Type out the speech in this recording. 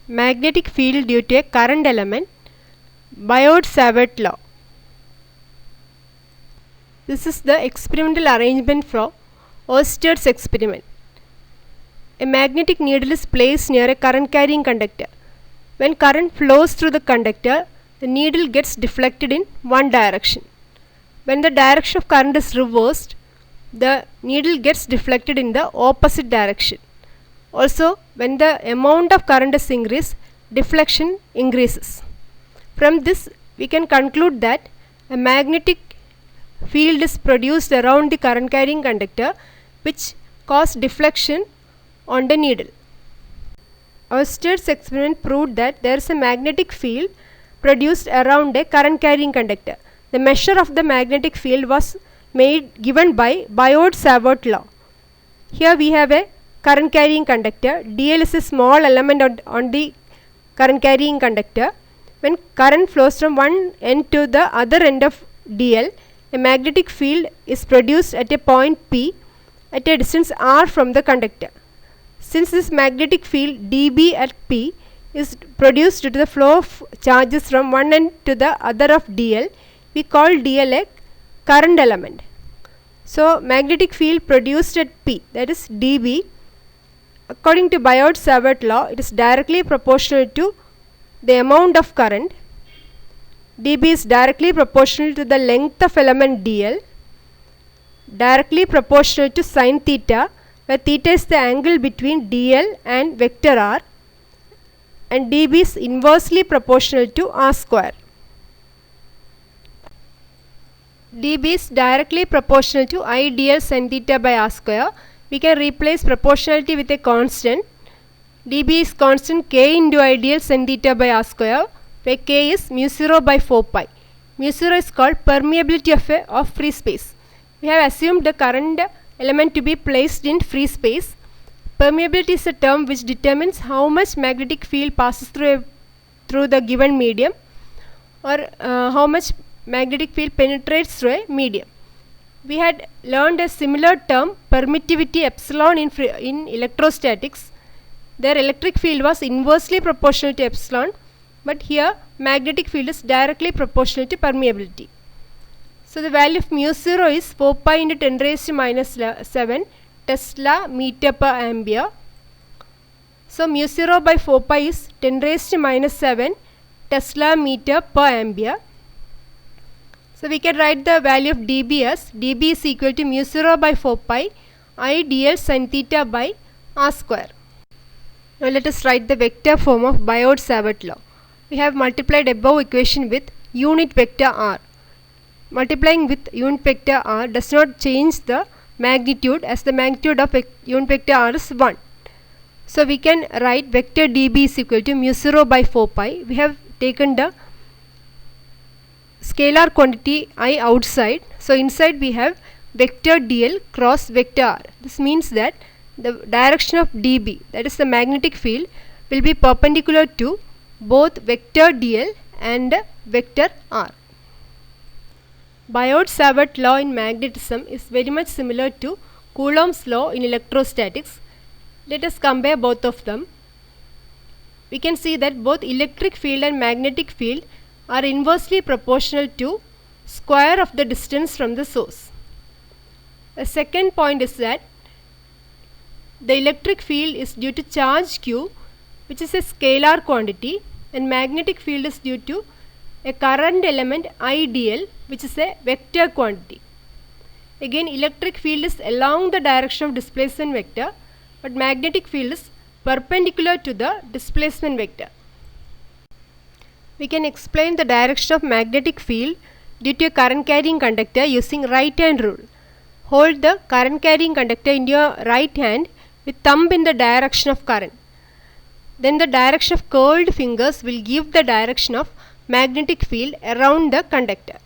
magnetic field due to a current element, Biot-Savart law. This is the experimental arrangement for Oersted experiment. A magnetic needle is placed near a current carrying conductor. When current flows through the conductor, the needle gets deflected in one direction. When the direction of current is reversed, the needle gets deflected in the opposite direction. Also, when the amount of current is increased, deflection increases. From this, we can conclude that a magnetic field is produced around the current carrying conductor, which causes deflection on the needle. Oersted's experiment proved that there is a magnetic field produced around a current carrying conductor. The measure of the magnetic field was given by Biot-Savart law. Here we have a current carrying conductor. dl is a small element on the current carrying conductor. When current flows from one end to the other end of dl, a magnetic field is produced at a point P at a distance r from the conductor. Since this magnetic field dB at P is produced due to the flow of charges from one end to the other of dl, we call dl a current element. So, magnetic field produced at P, that is dB, according to Biot-Savart law, it is directly proportional to the amount of current. dB is directly proportional to the length of element dl, directly proportional to sin theta, where theta is the angle between dl and vector r, and dB is inversely proportional to r square. dB is directly proportional to I dl sin theta by r square. We can replace proportionality with a constant. dB is constant k into I dl sin theta by r square, where k is mu 0 by 4 pi. Mu 0 is called permeability of free space. We have assumed the current element to be placed in free space. Permeability is a term which determines how much magnetic field passes through the given medium, or how much magnetic field penetrates through a medium. We had learned a similar term, permittivity epsilon, in electrostatics. Their electric field was inversely proportional to epsilon, but here magnetic field is directly proportional to permeability. So the value of mu 0 is 4 pi into 10 raised to minus 7 Tesla meter per ampere. So mu 0 by 4 pi is 10 raised to minus 7 Tesla meter per ampere. So we can write the value of dB as dB is equal to mu 0 by 4 pi I dl sin theta by r square. Now let us write the vector form of Biot-Savart law. We have multiplied above equation with unit vector r. Multiplying with unit vector r does not change the magnitude, as the magnitude of unit vector r is 1. So we can write vector dB is equal to mu 0 by 4 pi. We have taken the scalar quantity I outside. So inside we have vector dl cross vector r. This means that the direction of dB, that is the magnetic field, will be perpendicular to both vector dl and vector r. Biot-Savart law in magnetism is very much similar to Coulomb's law in electrostatics. Let us compare both of them. We can see that both electric field and magnetic field are inversely proportional to square of the distance from the source. The second point is that the electric field is due to charge q, which is a scalar quantity, and magnetic field is due to a current element I dl, which is a vector quantity. Again, electric field is along the direction of displacement vector, but magnetic field is perpendicular to the displacement vector. We can explain the direction of magnetic field due to a current carrying conductor using right hand rule. Hold the current carrying conductor in your right hand with thumb in the direction of current. Then the direction of curled fingers will give the direction of magnetic field around the conductor.